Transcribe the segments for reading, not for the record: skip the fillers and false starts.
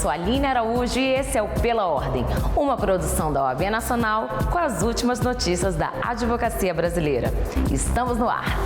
sou a Aline Araújo e esse é o Pela Ordem, uma produção da OAB Nacional com as últimas notícias da advocacia brasileira. Estamos no ar.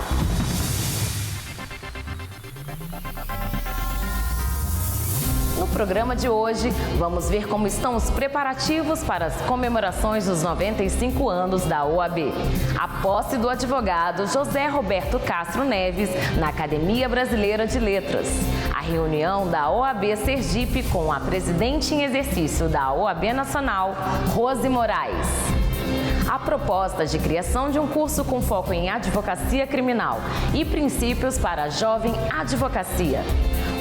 No programa de hoje, vamos ver como estão os preparativos para as comemorações dos 95 anos da OAB. A posse do advogado José Roberto Castro Neves na Academia Brasileira de Letras. A reunião da OAB Sergipe com a presidente em exercício da OAB Nacional, Rose Moraes. A proposta de criação de um curso com foco em advocacia criminal e princípios para a jovem advocacia.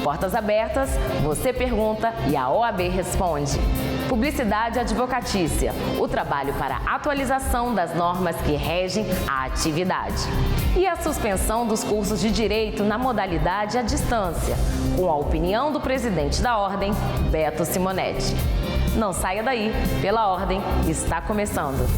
Portas abertas, você pergunta e a OAB responde. Publicidade advocatícia, o trabalho para a atualização das normas que regem a atividade. E a suspensão dos cursos de direito na modalidade à distância, com a opinião do presidente da Ordem, Beto Simonetti. Não saia daí, Pela Ordem está começando.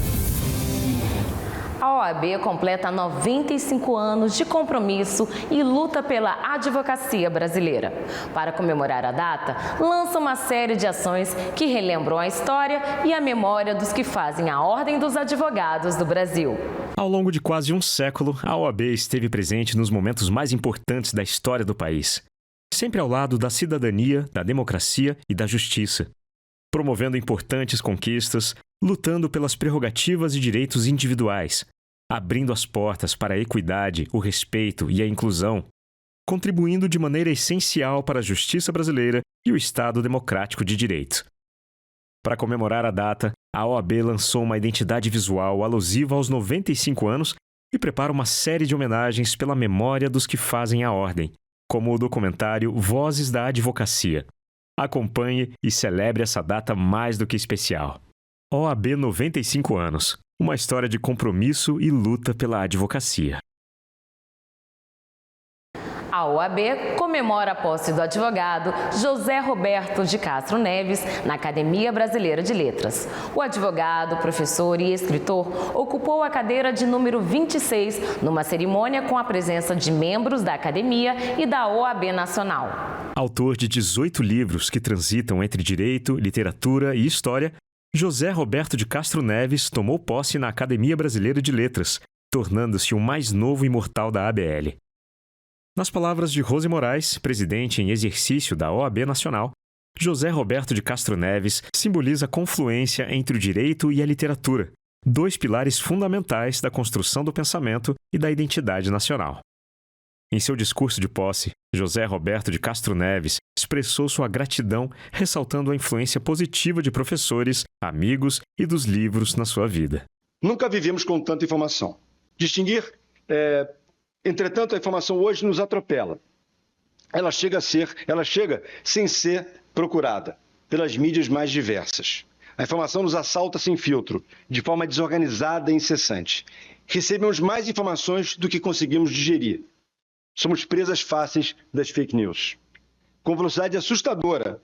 A OAB completa 95 anos de compromisso e luta pela advocacia brasileira. Para comemorar a data, lança uma série de ações que relembram a história e a memória dos que fazem a Ordem dos Advogados do Brasil. Ao longo de quase um século, a OAB esteve presente nos momentos mais importantes da história do país, sempre ao lado da cidadania, da democracia e da justiça, promovendo importantes conquistas, lutando pelas prerrogativas e direitos individuais, abrindo as portas para a equidade, o respeito e a inclusão, contribuindo de maneira essencial para a justiça brasileira e o Estado democrático de direito. Para comemorar a data, a OAB lançou uma identidade visual alusiva aos 95 anos e prepara uma série de homenagens pela memória dos que fazem a Ordem, como o documentário Vozes da Advocacia. Acompanhe e celebre essa data mais do que especial. OAB 95 anos. Uma história de compromisso e luta pela advocacia. A OAB comemora a posse do advogado José Roberto de Castro Neves na Academia Brasileira de Letras. O advogado, professor e escritor ocupou a cadeira de número 26 numa cerimônia com a presença de membros da Academia e da OAB Nacional. Autor de 18 livros que transitam entre direito, literatura e história, José Roberto de Castro Neves tomou posse na Academia Brasileira de Letras, tornando-se o mais novo imortal da ABL. Nas palavras de Rose Moraes, presidente em exercício da OAB Nacional, José Roberto de Castro Neves simboliza a confluência entre o direito e a literatura, dois pilares fundamentais da construção do pensamento e da identidade nacional. Em seu discurso de posse, José Roberto de Castro Neves expressou sua gratidão, ressaltando a influência positiva de professores, amigos e dos livros na sua vida. Nunca vivemos com tanta informação. Entretanto, a informação hoje nos atropela. Ela chega sem ser procurada pelas mídias mais diversas. A informação nos assalta sem filtro, de forma desorganizada e incessante. Recebemos mais informações do que conseguimos digerir. Somos presas fáceis das fake news. Com velocidade assustadora,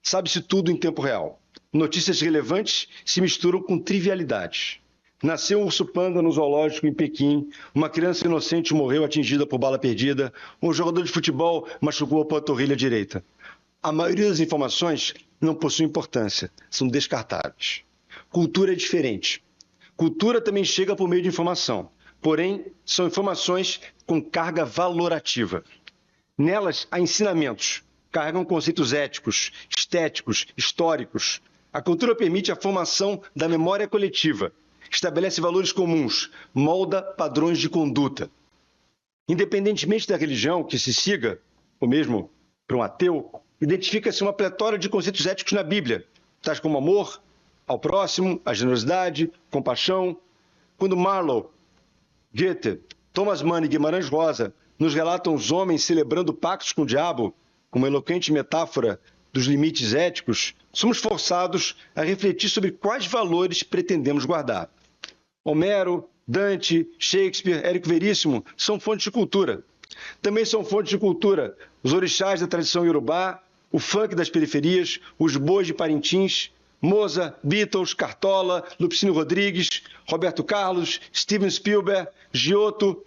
sabe-se tudo em tempo real. Notícias relevantes se misturam com trivialidades. Nasceu um urso panda no zoológico em Pequim, uma criança inocente morreu atingida por bala perdida, um jogador de futebol machucou a panturrilha direita. A maioria das informações não possui importância, são descartáveis. Cultura é diferente. Cultura também chega por meio de informação. Porém, são informações com carga valorativa. Nelas, há ensinamentos, carregam conceitos éticos, estéticos, históricos. A cultura permite a formação da memória coletiva, estabelece valores comuns, molda padrões de conduta. Independentemente da religião que se siga, ou mesmo para um ateu, identifica-se uma pletora de conceitos éticos na Bíblia, tais como amor ao próximo, a generosidade, compaixão. Quando Marlowe, Goethe, Thomas Mann e Guimarães Rosa nos relatam os homens celebrando pactos com o diabo, uma eloquente metáfora dos limites éticos, somos forçados a refletir sobre quais valores pretendemos guardar. Homero, Dante, Shakespeare, Érico Veríssimo são fontes de cultura. Também são fontes de cultura os orixás da tradição iorubá, o funk das periferias, os bois de Parintins, Mozart, Beatles, Cartola, Lupicínio Rodrigues, Roberto Carlos, Steven Spielberg, Giotto,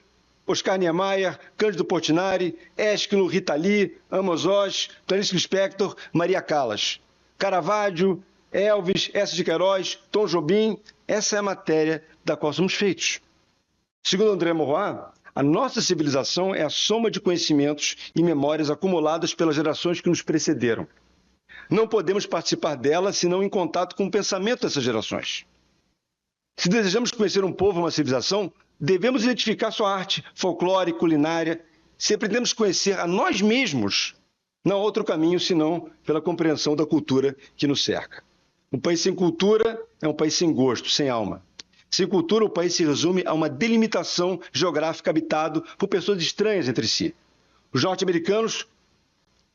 Oscar Niemeyer, Cândido Portinari, Ésquilo, Rita Lee, Amos Oz, Clarice Lispector, Maria Callas. Caravaggio, Elvis, Eça de Queiroz, Tom Jobim, essa é a matéria da qual somos feitos. Segundo André Maurois, a nossa civilização é a soma de conhecimentos e memórias acumuladas pelas gerações que nos precederam. Não podemos participar dela senão em contato com o pensamento dessas gerações. Se desejamos conhecer um povo ou uma civilização, devemos identificar sua arte, folclore, culinária. Se pretendemos conhecer a nós mesmos, não há outro caminho senão pela compreensão da cultura que nos cerca. Um país sem cultura é um país sem gosto, sem alma. Sem cultura, o país se resume a uma delimitação geográfica habitado por pessoas estranhas entre si. Os norte-americanos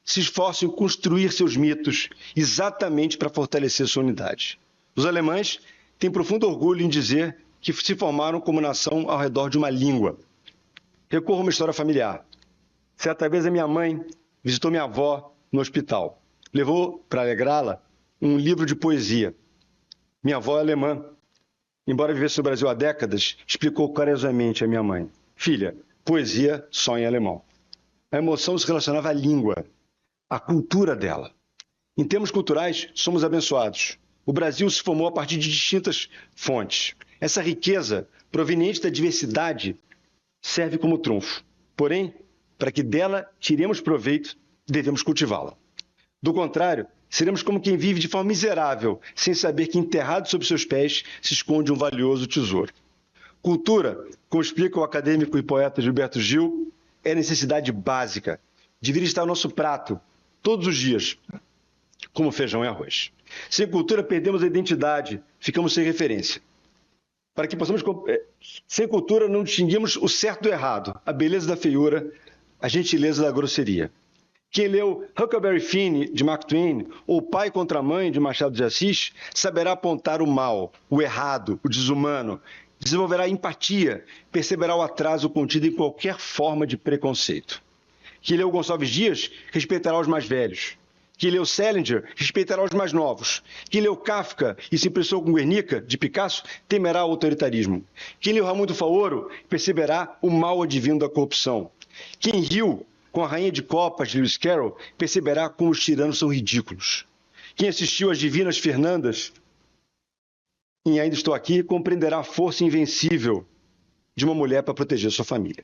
se esforçam em construir seus mitos exatamente para fortalecer sua unidade. Os alemães têm profundo orgulho em dizer que se formaram como nação ao redor de uma língua. Recorro a uma história familiar. Certa vez a minha mãe visitou minha avó no hospital. Levou, para alegrá-la, um livro de poesia. Minha avó é alemã. Embora vivesse no Brasil há décadas, explicou carinhosamente à minha mãe: filha, poesia só em alemão. A emoção se relacionava à língua, à cultura dela. Em termos culturais, somos abençoados. O Brasil se formou a partir de distintas fontes. Essa riqueza, proveniente da diversidade, serve como trunfo. Porém, para que dela tiremos proveito, devemos cultivá-la. Do contrário, seremos como quem vive de forma miserável, sem saber que enterrado sob seus pés se esconde um valioso tesouro. Cultura, como explica o acadêmico e poeta Gilberto Gil, é necessidade básica. Deveria estar no nosso prato, todos os dias, como feijão e arroz. Sem cultura, perdemos a identidade, ficamos sem referência. Para que possamos... Sem cultura, não distinguimos o certo do errado, a beleza da feiura, a gentileza da grosseria. Quem leu Huckleberry Finn, de Mark Twain, ou Pai contra a Mãe, de Machado de Assis, saberá apontar o mal, o errado, o desumano, desenvolverá empatia, perceberá o atraso contido em qualquer forma de preconceito. Quem leu Gonçalves Dias, respeitará os mais velhos. Quem leu Salinger, respeitará os mais novos. Quem leu Kafka e se impressionou com Guernica, de Picasso, temerá o autoritarismo. Quem leu Raimundo Faoro, perceberá o mal advindo da corrupção. Quem riu com a Rainha de Copas, de Lewis Carroll, perceberá como os tiranos são ridículos. Quem assistiu às Divinas Fernandas, e ainda estou aqui, compreenderá a força invencível de uma mulher para proteger sua família.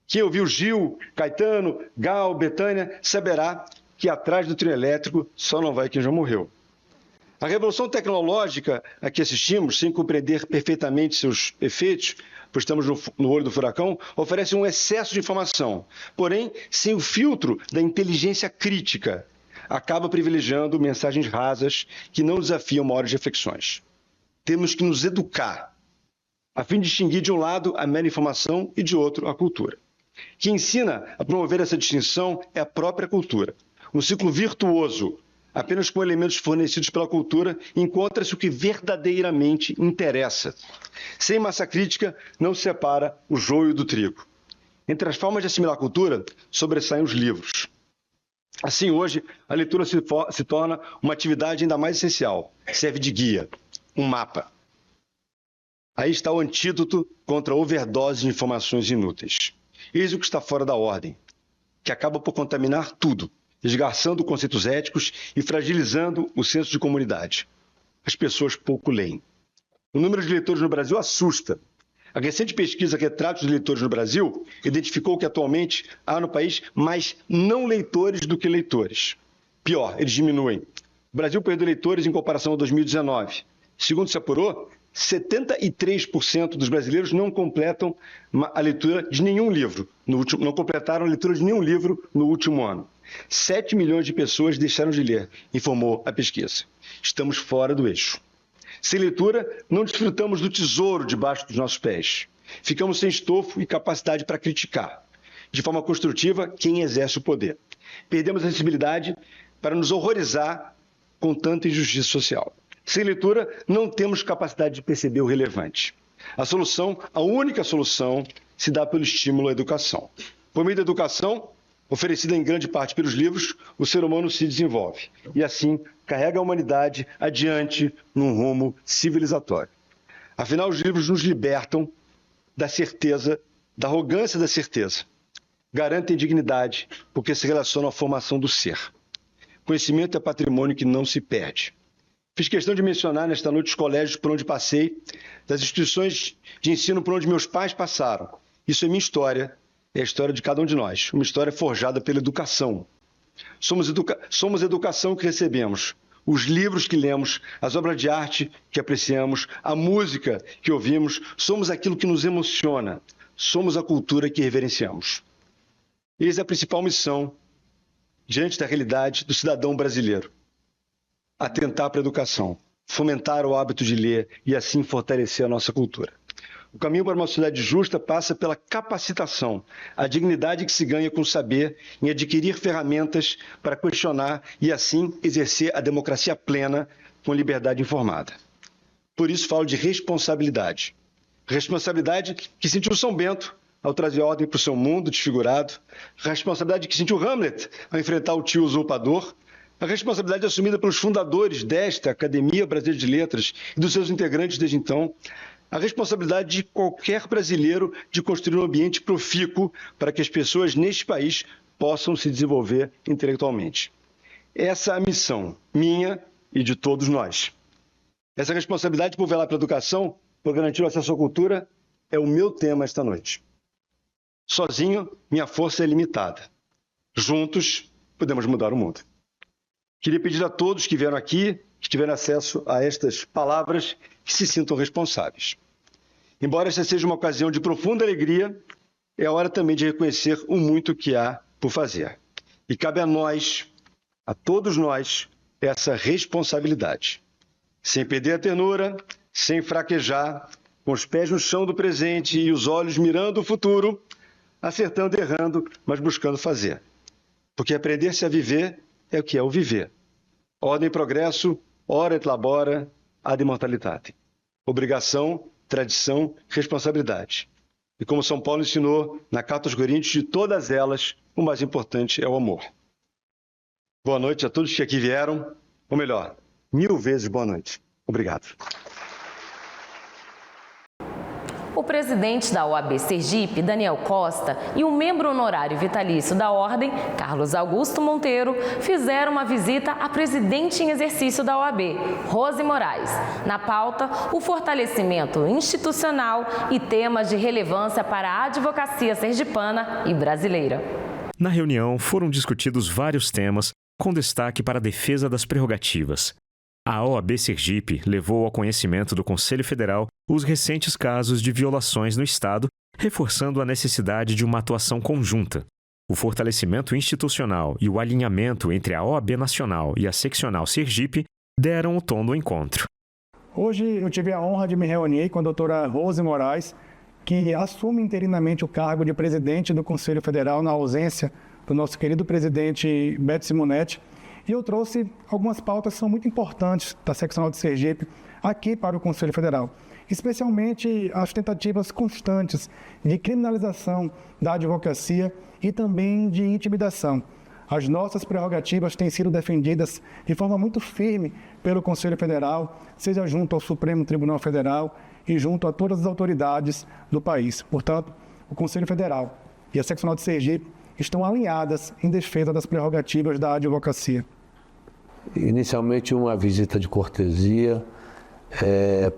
Quem ouviu Gil, Caetano, Gal, Bethânia, saberá que atrás do trio elétrico só não vai quem já morreu. A revolução tecnológica a que assistimos, sem compreender perfeitamente seus efeitos, pois estamos no olho do furacão, oferece um excesso de informação. Porém, sem o filtro da inteligência crítica, acaba privilegiando mensagens rasas que não desafiam maiores reflexões. Temos que nos educar, a fim de distinguir de um lado a mera informação e de outro a cultura. Quem ensina a promover essa distinção é a própria cultura. Um ciclo virtuoso, apenas com elementos fornecidos pela cultura, encontra-se o que verdadeiramente interessa. Sem massa crítica, não se separa o joio do trigo. Entre as formas de assimilar a cultura, sobressaem os livros. Assim, hoje, a leitura se torna uma atividade ainda mais essencial. Serve de guia, um mapa. Aí está o antídoto contra a overdose de informações inúteis. Eis o que está fora da ordem, que acaba por contaminar tudo, esgarçando conceitos éticos e fragilizando o senso de comunidade. As pessoas pouco leem. O número de leitores no Brasil assusta. A recente pesquisa Retratos de Leitores no Brasil identificou que atualmente há no país mais não leitores do que leitores. Pior, eles diminuem. O Brasil perdeu leitores em comparação a 2019. Segundo se apurou, 73% dos brasileiros não completam a leitura de nenhum livro, não completaram a leitura de nenhum livro no último ano. 7 milhões de pessoas deixaram de ler, informou a pesquisa. Estamos fora do eixo. Sem leitura, não desfrutamos do tesouro debaixo dos nossos pés. Ficamos sem estofo e capacidade para criticar, de forma construtiva, quem exerce o poder. Perdemos a sensibilidade para nos horrorizar com tanta injustiça social. Sem leitura, não temos capacidade de perceber o relevante. A única solução, se dá pelo estímulo à educação. Por meio da educação, oferecida em grande parte pelos livros, o ser humano se desenvolve e, assim, carrega a humanidade adiante num rumo civilizatório. Afinal, os livros nos libertam da certeza, da arrogância da certeza. Garantem dignidade, porque se relacionam à formação do ser. Conhecimento é patrimônio que não se perde. Fiz questão de mencionar nesta noite os colégios por onde passei, das instituições de ensino por onde meus pais passaram. Isso é minha história, é a história de cada um de nós, uma história forjada pela educação. Somos educação que recebemos, os livros que lemos, as obras de arte que apreciamos, a música que ouvimos, somos aquilo que nos emociona, somos a cultura que reverenciamos. Eis a principal missão diante da realidade do cidadão brasileiro. Atentar para a educação, fomentar o hábito de ler e assim fortalecer a nossa cultura. O caminho para uma sociedade justa passa pela capacitação, a dignidade que se ganha com o saber em adquirir ferramentas para questionar e assim exercer a democracia plena com liberdade informada. Por isso falo de responsabilidade. Responsabilidade que sentiu São Bento ao trazer ordem para o seu mundo desfigurado, a responsabilidade que sentiu Hamlet ao enfrentar o tio usurpador, a responsabilidade assumida pelos fundadores desta Academia Brasileira de Letras e dos seus integrantes desde então, a responsabilidade de qualquer brasileiro de construir um ambiente profícuo para que as pessoas neste país possam se desenvolver intelectualmente. Essa é a missão minha e de todos nós. Essa responsabilidade por velar pela educação, por garantir o acesso à cultura, é o meu tema esta noite. Sozinho, minha força é limitada. Juntos, podemos mudar o mundo. Queria pedir a todos que vieram aqui, que tiveram acesso a estas palavras, que se sintam responsáveis. Embora esta seja uma ocasião de profunda alegria, é hora também de reconhecer o muito que há por fazer. E cabe a nós, a todos nós, essa responsabilidade. Sem perder a ternura, sem fraquejar, com os pés no chão do presente e os olhos mirando o futuro, acertando e errando, mas buscando fazer. Porque aprender-se a viver é o que é o viver. Ordem e progresso, ora et labora, ad immortalitate. Obrigação, tradição, responsabilidade. E como São Paulo ensinou na Carta aos Coríntios, de todas elas, o mais importante é o amor. Boa noite a todos que aqui vieram, ou melhor, 1000 vezes boa noite. Obrigado. O presidente da OAB Sergipe, Daniel Costa, e o membro honorário vitalício da Ordem, Carlos Augusto Monteiro, fizeram uma visita à presidente em exercício da OAB, Rose Moraes. Na pauta, o fortalecimento institucional e temas de relevância para a advocacia sergipana e brasileira. Na reunião, foram discutidos vários temas, com destaque para a defesa das prerrogativas. A OAB Sergipe levou ao conhecimento do Conselho Federal os recentes casos de violações no Estado, reforçando a necessidade de uma atuação conjunta. O fortalecimento institucional e o alinhamento entre a OAB Nacional e a Seccional Sergipe deram o tom do encontro. Hoje eu tive a honra de me reunir com a doutora Rose Moraes, que assume interinamente o cargo de presidente do Conselho Federal na ausência do nosso querido presidente Beto Simonetti. E eu trouxe algumas pautas que são muito importantes da Seccional de Sergipe aqui para o Conselho Federal, especialmente as tentativas constantes de criminalização da advocacia e também de intimidação. As nossas prerrogativas têm sido defendidas de forma muito firme pelo Conselho Federal, seja junto ao Supremo Tribunal Federal e junto a todas as autoridades do país. Portanto, o Conselho Federal e a Seccional de Sergipe estão alinhadas em defesa das prerrogativas da advocacia. Inicialmente uma visita de cortesia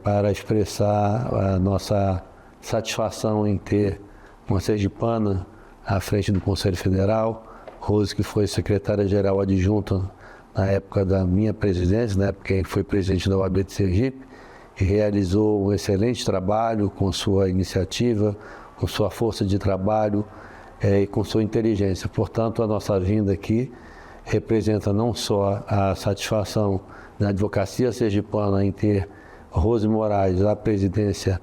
para expressar a nossa satisfação em ter uma sergipana à frente do Conselho Federal, Rose, que foi secretária-geral adjunta na época da minha presidência, na época em que foi presidente da OAB de Sergipe, e realizou um excelente trabalho com sua iniciativa, com sua força de trabalho e com sua inteligência. Portanto, a nossa vinda aqui representa não só a satisfação da advocacia sergipana em ter Rose Moraes à presidência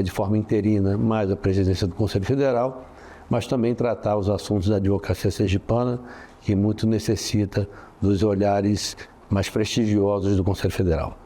de forma interina, mais a presidência do Conselho Federal, mas também tratar os assuntos da advocacia sergipana, que muito necessita dos olhares mais prestigiosos do Conselho Federal.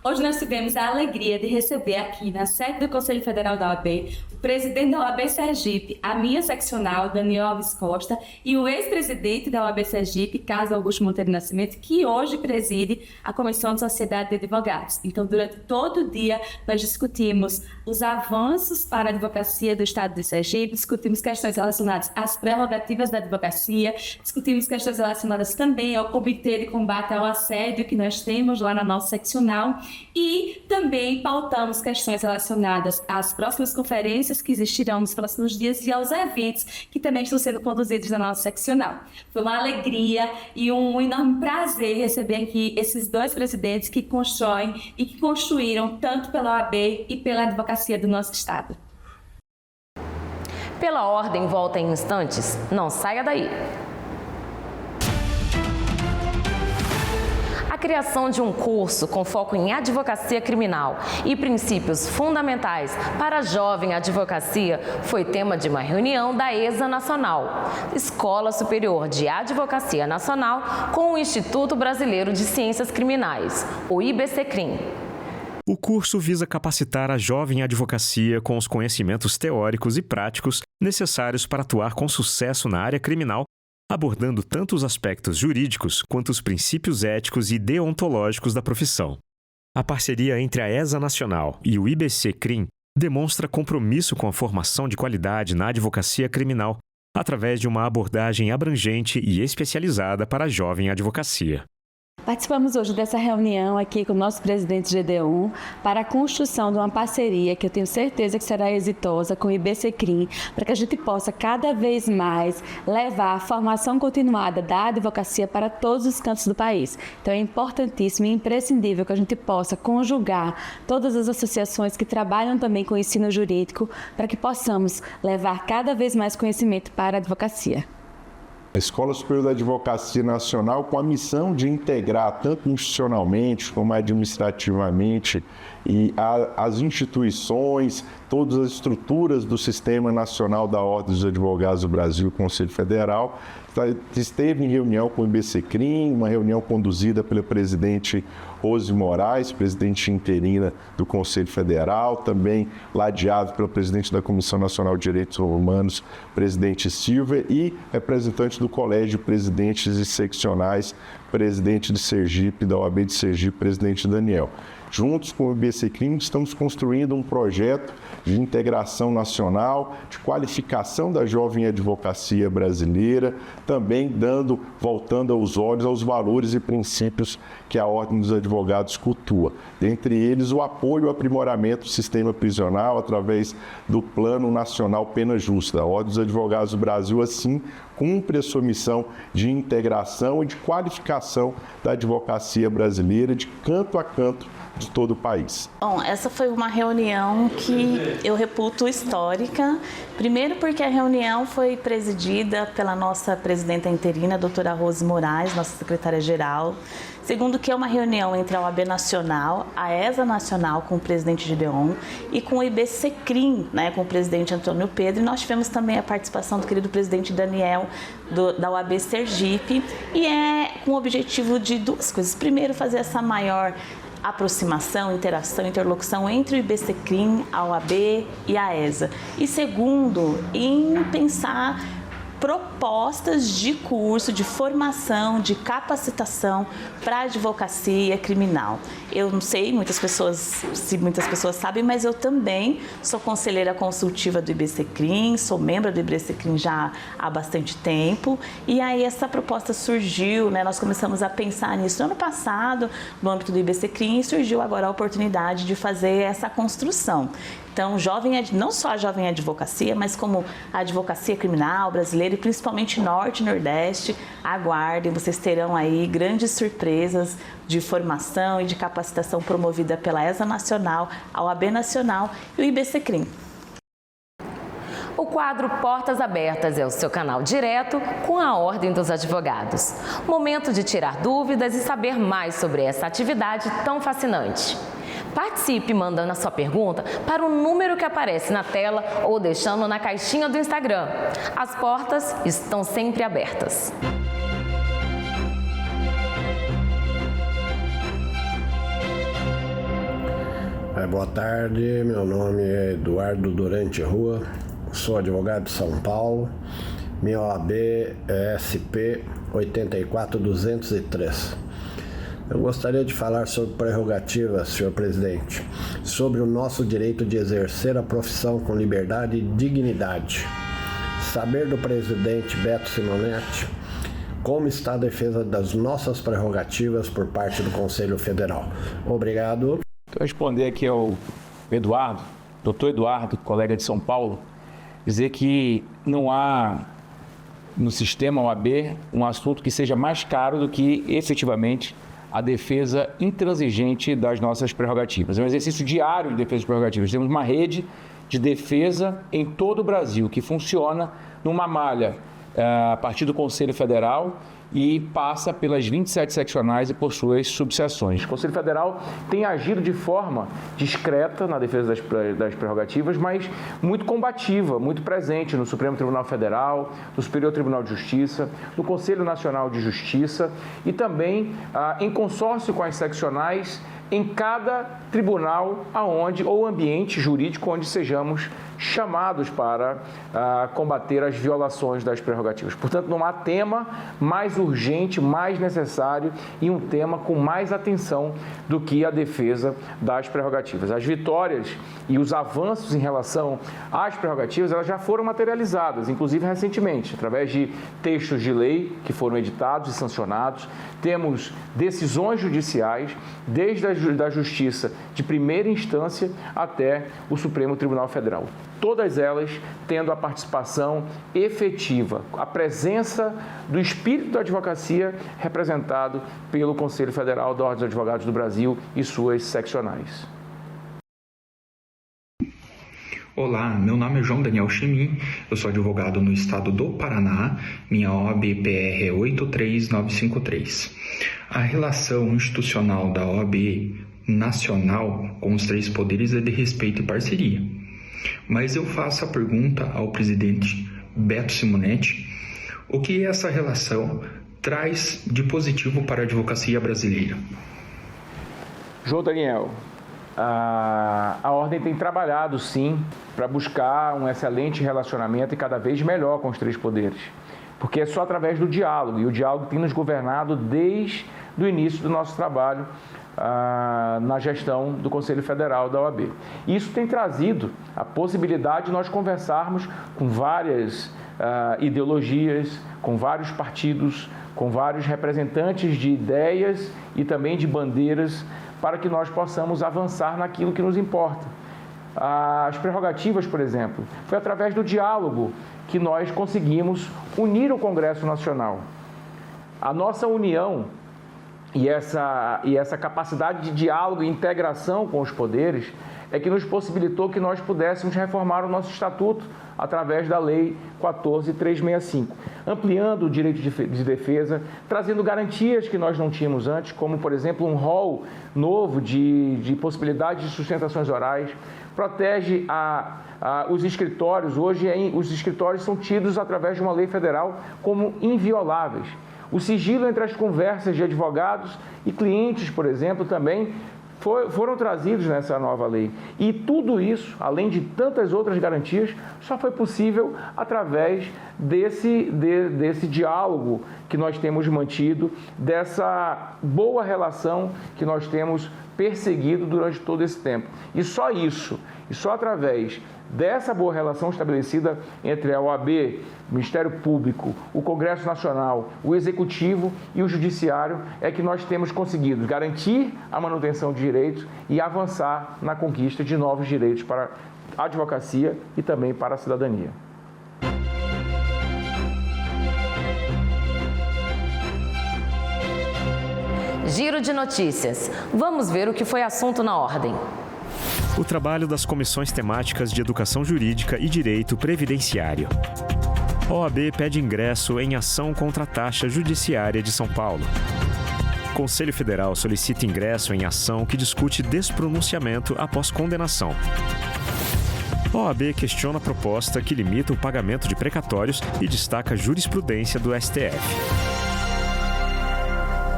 Hoje nós tivemos a alegria de receber aqui na sede do Conselho Federal da OAB o presidente da OAB Sergipe, a minha seccional, Daniel Alves Costa, e o ex-presidente da OAB Sergipe, Carlos Augusto Monteiro Nascimento, que hoje preside a Comissão de Sociedade de Advogados. Então, durante todo o dia, nós discutimos os avanços para a advocacia do Estado de Sergipe, discutimos questões relacionadas às prerrogativas da advocacia, discutimos questões relacionadas também ao Comitê de Combate ao Assédio que nós temos lá na nossa seccional, e também pautamos questões relacionadas às próximas conferências que existirão nos próximos dias e aos eventos que também estão sendo conduzidos na nossa seccional. Foi uma alegria e um enorme prazer receber aqui esses dois presidentes que constroem e que construíram tanto pela OAB e pela advocacia do nosso Estado. Pela ordem, volta em instantes. Não saia daí. A criação de um curso com foco em advocacia criminal e princípios fundamentais para a jovem advocacia foi tema de uma reunião da ESA Nacional, Escola Superior de Advocacia Nacional, com o Instituto Brasileiro de Ciências Criminais, o IBCCRIM. O curso visa capacitar a jovem advocacia com os conhecimentos teóricos e práticos necessários para atuar com sucesso na área criminal, abordando tanto os aspectos jurídicos quanto os princípios éticos e deontológicos da profissão. A parceria entre a ESA Nacional e o IBCCRIM demonstra compromisso com a formação de qualidade na advocacia criminal, através de uma abordagem abrangente e especializada para a jovem advocacia. Participamos hoje dessa reunião aqui com o nosso presidente GD1 para a construção de uma parceria que eu tenho certeza que será exitosa com o IBCCRIM, para que a gente possa cada vez mais levar a formação continuada da advocacia para todos os cantos do país. Então é importantíssimo e imprescindível que a gente possa conjugar todas as associações que trabalham também com o ensino jurídico para que possamos levar cada vez mais conhecimento para a advocacia. A Escola Superior da Advocacia Nacional, com a missão de integrar, tanto institucionalmente como administrativamente, e as instituições, todas as estruturas do Sistema Nacional da Ordem dos Advogados do Brasil, Conselho Federal, esteve em reunião com o IBCCRIM, uma reunião conduzida pela presidente Rose Moraes, presidente interina do Conselho Federal, também ladeado pelo presidente da Comissão Nacional de Direitos Humanos, presidente Silva, e representante do Colégio de Presidentes e Seccionais, presidente de Sergipe, da OAB de Sergipe, presidente Daniel. Juntos com o IBCCRIM, estamos construindo um projeto de integração nacional, de qualificação da jovem advocacia brasileira, também voltando aos olhos aos valores e princípios que a Ordem dos Advogados cultua. Dentre eles, o apoio ao aprimoramento do sistema prisional através do Plano Nacional Pena Justa. A Ordem dos Advogados do Brasil, assim, cumpre a sua missão de integração e de qualificação da advocacia brasileira de canto a canto de todo o país. Bom, essa foi uma reunião que eu reputo histórica. Primeiro porque a reunião foi presidida pela nossa presidenta interina, a doutora Rose Moraes, nossa secretária-geral. Segundo que é uma reunião entre a OAB Nacional, a ESA Nacional com o presidente Gideon e com o IBCCRIM, né, com o presidente Antônio Pedro. E nós tivemos também a participação do querido presidente Daniel, da OAB Sergipe. E é com o objetivo de duas coisas. Primeiro, fazer essa maior aproximação, interação, interlocução entre o IBCCRIM, a OAB e a ESA. E segundo, em pensar propostas de curso, de formação, de capacitação para a advocacia criminal. Eu não sei se muitas pessoas sabem, mas eu também sou conselheira consultiva do IBCCRIM, sou membro do IBCCRIM já há bastante tempo, e aí essa proposta surgiu, né, nós começamos a pensar nisso no ano passado, no âmbito do IBCCRIM, e surgiu agora a oportunidade de fazer essa construção. Então, não só a jovem advocacia, mas como a advocacia criminal brasileira e principalmente Norte e Nordeste, aguardem, vocês terão aí grandes surpresas de formação e de capacitação promovida pela ESA Nacional, a OAB Nacional e o IBCCRIM. O quadro Portas Abertas é o seu canal direto com a Ordem dos Advogados. Momento de tirar dúvidas e saber mais sobre essa atividade tão fascinante. Participe mandando a sua pergunta para o número que aparece na tela ou deixando na caixinha do Instagram. As portas estão sempre abertas. Boa tarde, meu nome é Eduardo Durante Rua, sou advogado de São Paulo, minha OAB é SP 84203. Eu gostaria de falar sobre prerrogativas, senhor presidente, sobre o nosso direito de exercer a profissão com liberdade e dignidade. Saber do presidente Beto Simonetti como está a defesa das nossas prerrogativas por parte do Conselho Federal. Obrigado. Vou responder aqui ao Eduardo, doutor Eduardo, colega de São Paulo, dizer que não há no sistema OAB um assunto que seja mais caro do que efetivamente a defesa intransigente das nossas prerrogativas. É um exercício diário de defesa de prerrogativas. Temos uma rede de defesa em todo o Brasil que funciona numa malha a partir do Conselho Federal e passa pelas 27 seccionais e por suas subseções. O Conselho Federal tem agido de forma discreta na defesa das prerrogativas, mas muito combativa, muito presente no Supremo Tribunal Federal, no Superior Tribunal de Justiça, no Conselho Nacional de Justiça e também em consórcio com as seccionais em cada tribunal ou ambiente jurídico onde sejamos chamados para combater as violações das prerrogativas. Portanto, não há tema mais urgente, mais necessário e um tema com mais atenção do que a defesa das prerrogativas. As vitórias e os avanços em relação às prerrogativas, elas já foram materializadas, inclusive recentemente, através de textos de lei que foram editados e sancionados. Temos decisões judiciais, desde a Justiça de primeira instância até o Supremo Tribunal Federal. Todas elas tendo a participação efetiva, a presença do espírito da advocacia representado pelo Conselho Federal da Ordem dos Advogados do Brasil e suas seccionais. Olá, meu nome é João Daniel Chemin, eu sou advogado no estado do Paraná, minha OAB PR é 83953. A relação institucional da OAB nacional com os três poderes é de respeito e parceria. Mas eu faço a pergunta ao presidente Beto Simonetti, o que essa relação traz de positivo para a advocacia brasileira? João Daniel, a Ordem tem trabalhado, sim, para buscar um excelente relacionamento e cada vez melhor com os três poderes, porque é só através do diálogo, e o diálogo tem nos governado desde o início do nosso trabalho na gestão do Conselho Federal da OAB. Isso tem trazido a possibilidade de nós conversarmos com várias ideologias, com vários partidos, com vários representantes de ideias e também de bandeiras, para que nós possamos avançar naquilo que nos importa. As prerrogativas, por exemplo, foi através do diálogo que nós conseguimos unir o Congresso Nacional. A nossa união e essa capacidade de diálogo e integração com os poderes é que nos possibilitou que nós pudéssemos reformar o nosso estatuto através da Lei 14.365, ampliando o direito de defesa, trazendo garantias que nós não tínhamos antes, como, por exemplo, um rol novo de possibilidades de sustentações orais, protege os escritórios. Hoje, os escritórios são tidos através de uma lei federal como invioláveis. O sigilo entre as conversas de advogados e clientes, por exemplo, também foram trazidos nessa nova lei. E tudo isso, além de tantas outras garantias, só foi possível através desse diálogo que nós temos mantido, dessa boa relação que nós temos perseguido durante todo esse tempo. E só isso, e só através dessa boa relação estabelecida entre a OAB, o Ministério Público, o Congresso Nacional, o Executivo e o Judiciário, é que nós temos conseguido garantir a manutenção de direitos e avançar na conquista de novos direitos para a advocacia e também para a cidadania. Giro de notícias. Vamos ver o que foi assunto na ordem. O trabalho das comissões temáticas de Educação Jurídica e Direito Previdenciário. A OAB pede ingresso em ação contra a taxa judiciária de São Paulo. Conselho Federal solicita ingresso em ação que discute despronunciamento após condenação. A OAB questiona a proposta que limita o pagamento de precatórios e destaca a jurisprudência do STF.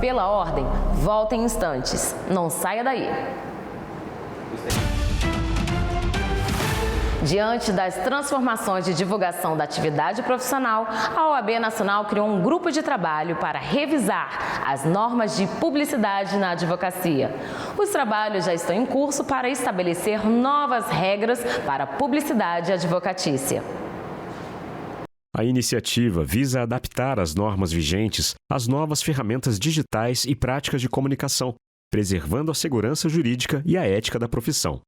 Pela ordem, volta em instantes. Não saia daí. Diante das transformações de divulgação da atividade profissional, a OAB Nacional criou um grupo de trabalho para revisar as normas de publicidade na advocacia. Os trabalhos já estão em curso para estabelecer novas regras para a publicidade advocatícia. A iniciativa visa adaptar as normas vigentes às novas ferramentas digitais e práticas de comunicação, preservando a segurança jurídica e a ética da profissão.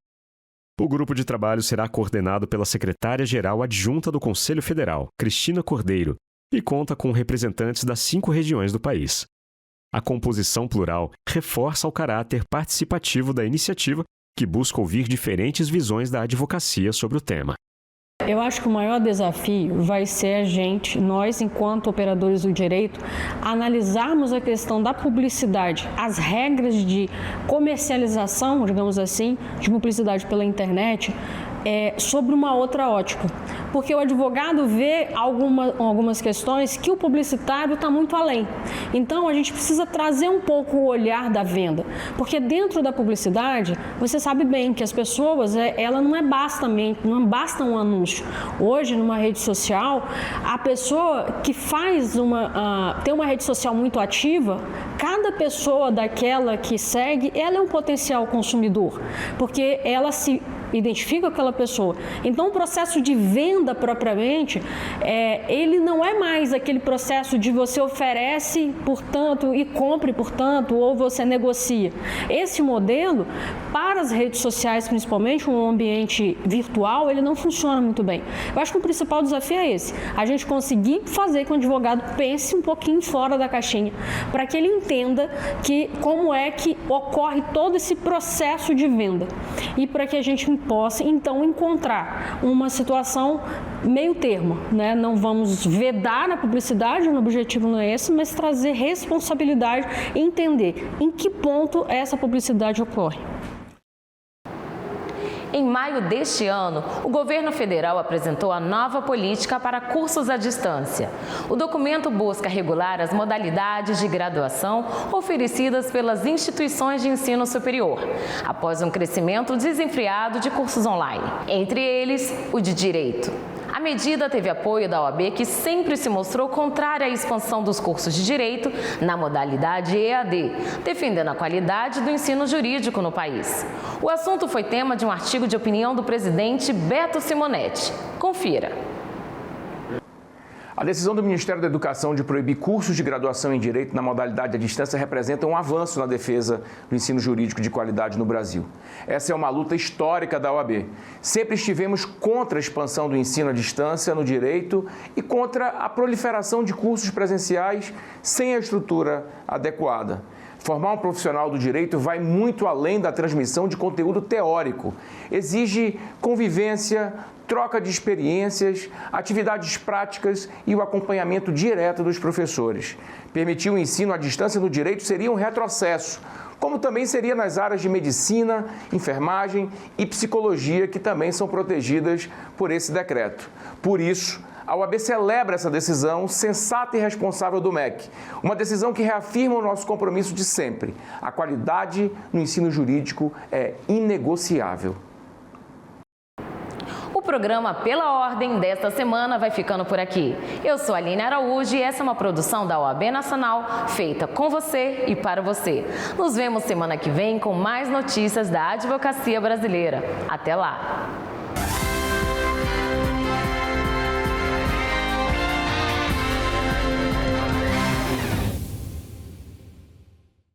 O grupo de trabalho será coordenado pela secretária-geral adjunta do Conselho Federal, Cristina Cordeiro, e conta com representantes das 5 regiões do país. A composição plural reforça o caráter participativo da iniciativa, que busca ouvir diferentes visões da advocacia sobre o tema. Eu acho que o maior desafio vai ser nós, enquanto operadores do direito, analisarmos a questão da publicidade, as regras de comercialização, digamos assim, de publicidade pela internet, sobre uma outra ótica. Porque o advogado vê algumas questões que o publicitário está muito além. Então, a gente precisa trazer um pouco o olhar da venda. Porque dentro da publicidade, você sabe bem que as pessoas, ela não basta um anúncio. Hoje, numa rede social, a pessoa que tem uma rede social muito ativa, cada pessoa daquela que segue, ela é um potencial consumidor. Porque ela se identifica aquela pessoa. Então, o processo de venda propriamente, ele não é mais aquele processo de você oferece, portanto, e compre, portanto, ou você negocia. Esse modelo, para as redes sociais, principalmente, um ambiente virtual, ele não funciona muito bem. Eu acho que o principal desafio é esse, a gente conseguir fazer com que o advogado pense um pouquinho fora da caixinha, para que ele entenda como é que ocorre todo esse processo de venda e para que a gente possa, então, encontrar uma situação meio termo, né? Não vamos vedar a publicidade, o objetivo não é esse, mas trazer responsabilidade e entender em que ponto essa publicidade ocorre. Em maio deste ano, o governo federal apresentou a nova política para cursos à distância. O documento busca regular as modalidades de graduação oferecidas pelas instituições de ensino superior, após um crescimento desenfreado de cursos online, entre eles o de Direito. A medida teve apoio da OAB, que sempre se mostrou contrária à expansão dos cursos de Direito na modalidade EAD, defendendo a qualidade do ensino jurídico no país. O assunto foi tema de um artigo de opinião do presidente Beto Simonetti. Confira. A decisão do Ministério da Educação de proibir cursos de graduação em Direito na modalidade à distância representa um avanço na defesa do ensino jurídico de qualidade no Brasil. Essa é uma luta histórica da OAB. Sempre estivemos contra a expansão do ensino à distância no Direito e contra a proliferação de cursos presenciais sem a estrutura adequada. Formar um profissional do direito vai muito além da transmissão de conteúdo teórico. Exige convivência, troca de experiências, atividades práticas e o acompanhamento direto dos professores. Permitir o ensino à distância no direito seria um retrocesso, como também seria nas áreas de medicina, enfermagem e psicologia, que também são protegidas por esse decreto. Por isso, a OAB celebra essa decisão sensata e responsável do MEC, uma decisão que reafirma o nosso compromisso de sempre. A qualidade no ensino jurídico é inegociável. O programa Pela Ordem desta semana vai ficando por aqui. Eu sou a Aline Araújo e essa é uma produção da OAB Nacional, feita com você e para você. Nos vemos semana que vem com mais notícias da advocacia brasileira. Até lá!